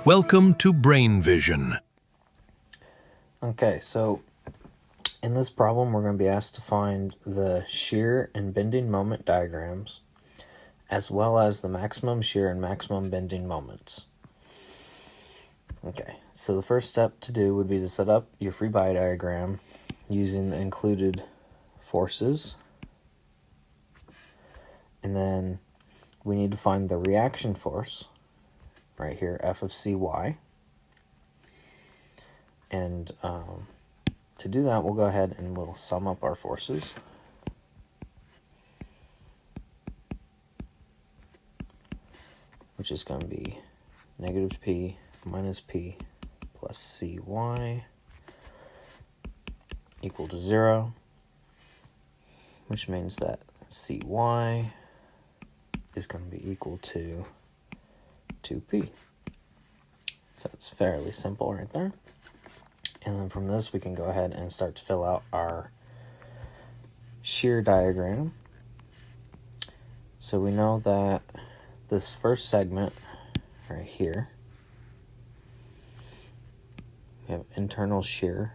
Welcome to Brain Vision. Okay, so in this problem we're going to be asked to find the shear and bending moment diagrams as well as the maximum shear and maximum bending moments. Okay, so the first step to do would be to set up your free body diagram using the included forces. And then we need to find the reaction force, right here, F of Cy. And to do that, we'll go ahead and we'll sum up our forces. Which is going to be negative P minus P plus Cy equal to 0, which means that Cy is going to be equal to 2P. So it's fairly simple right there. And then from this we can go ahead and start to fill out our shear diagram. So we know that this first segment right here, we have internal shear.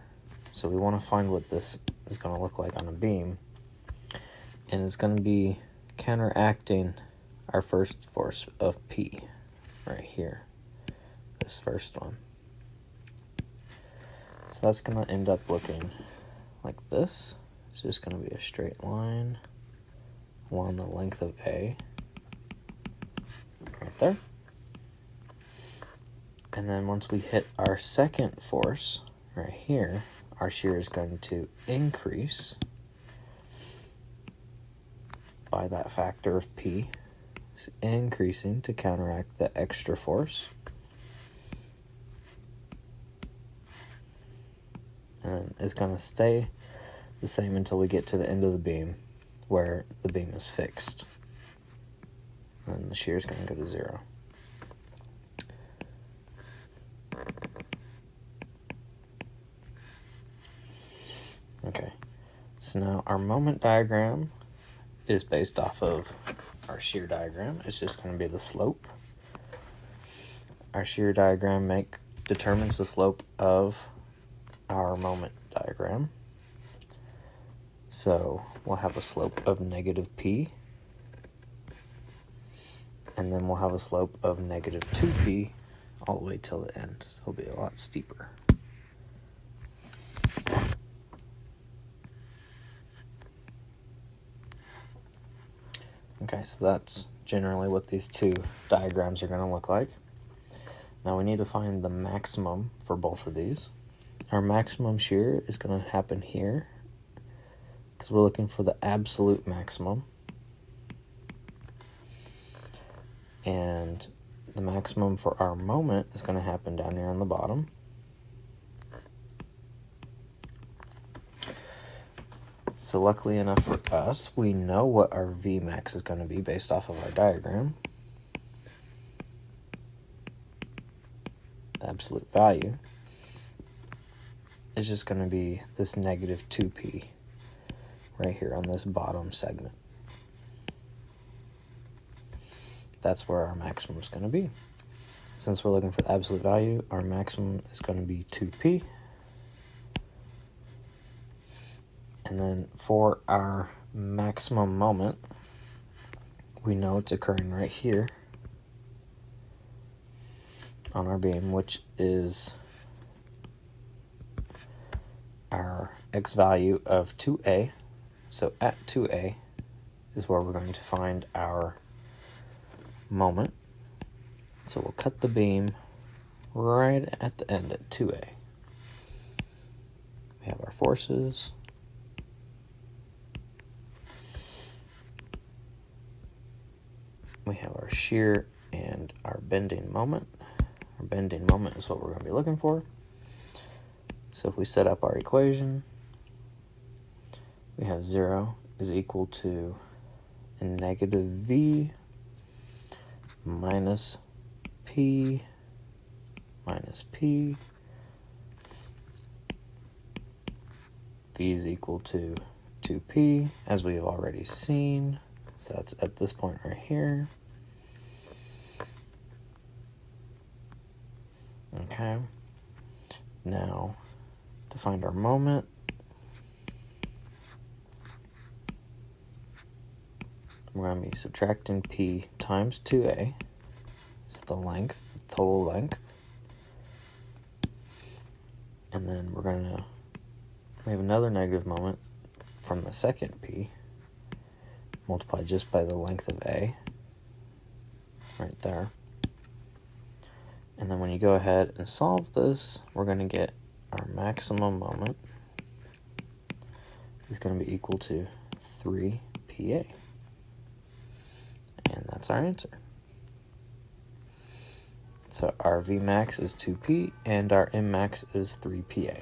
So we want to find what this is going to look like on a beam. And it's going to be counteracting our first force of P right here, this first one. So that's going to end up looking like this. It's just going to be a straight line along the length of A, right there. And then once we hit our second force right here, our shear is going to increase by that factor of P. It's increasing to counteract the extra force. And it's going to stay the same until we get to the end of the beam where the beam is fixed. And the shear is going to go to 0. Okay, so now our moment diagram is based off of our shear diagram. It's just going to be the slope. Our shear diagram determines the slope of our moment diagram. So we'll have a slope of negative P, and then we'll have a slope of negative 2P all the way till the end. So it'll be a lot steeper. Okay, so that's generally what these two diagrams are going to look like. Now we need to find the maximum for both of these. Our maximum shear is going to happen here because we're looking for the absolute maximum. And the maximum for our moment is going to happen down here on the bottom. So luckily enough for us, we know what our Vmax is going to be based off of our diagram. The absolute value is just going to be this negative 2P right here on this bottom segment. That's where our maximum is going to be. Since we're looking for the absolute value, our maximum is going to be 2P. And then for our maximum moment, we know it's occurring right here on our beam, which is our x value of 2A. So at 2A is where we're going to find our moment. So we'll cut the beam right at the end at 2A. We have our forces. We have our shear and our bending moment. Our bending moment is what we're going to be looking for. So if we set up our equation, we have 0 is equal to a negative V minus P minus P. V is equal to 2P, as we have already seen. So that's at this point right here. Okay. Now, to find our moment, we're going to be subtracting P times 2A. So the length, the total length. And then we have another negative moment from the second P, multiplied just by the length of A, right there. And then when you go ahead and solve this, we're going to get our maximum moment is going to be equal to 3PA. And that's our answer. So our Vmax is 2P and our Mmax is 3PA.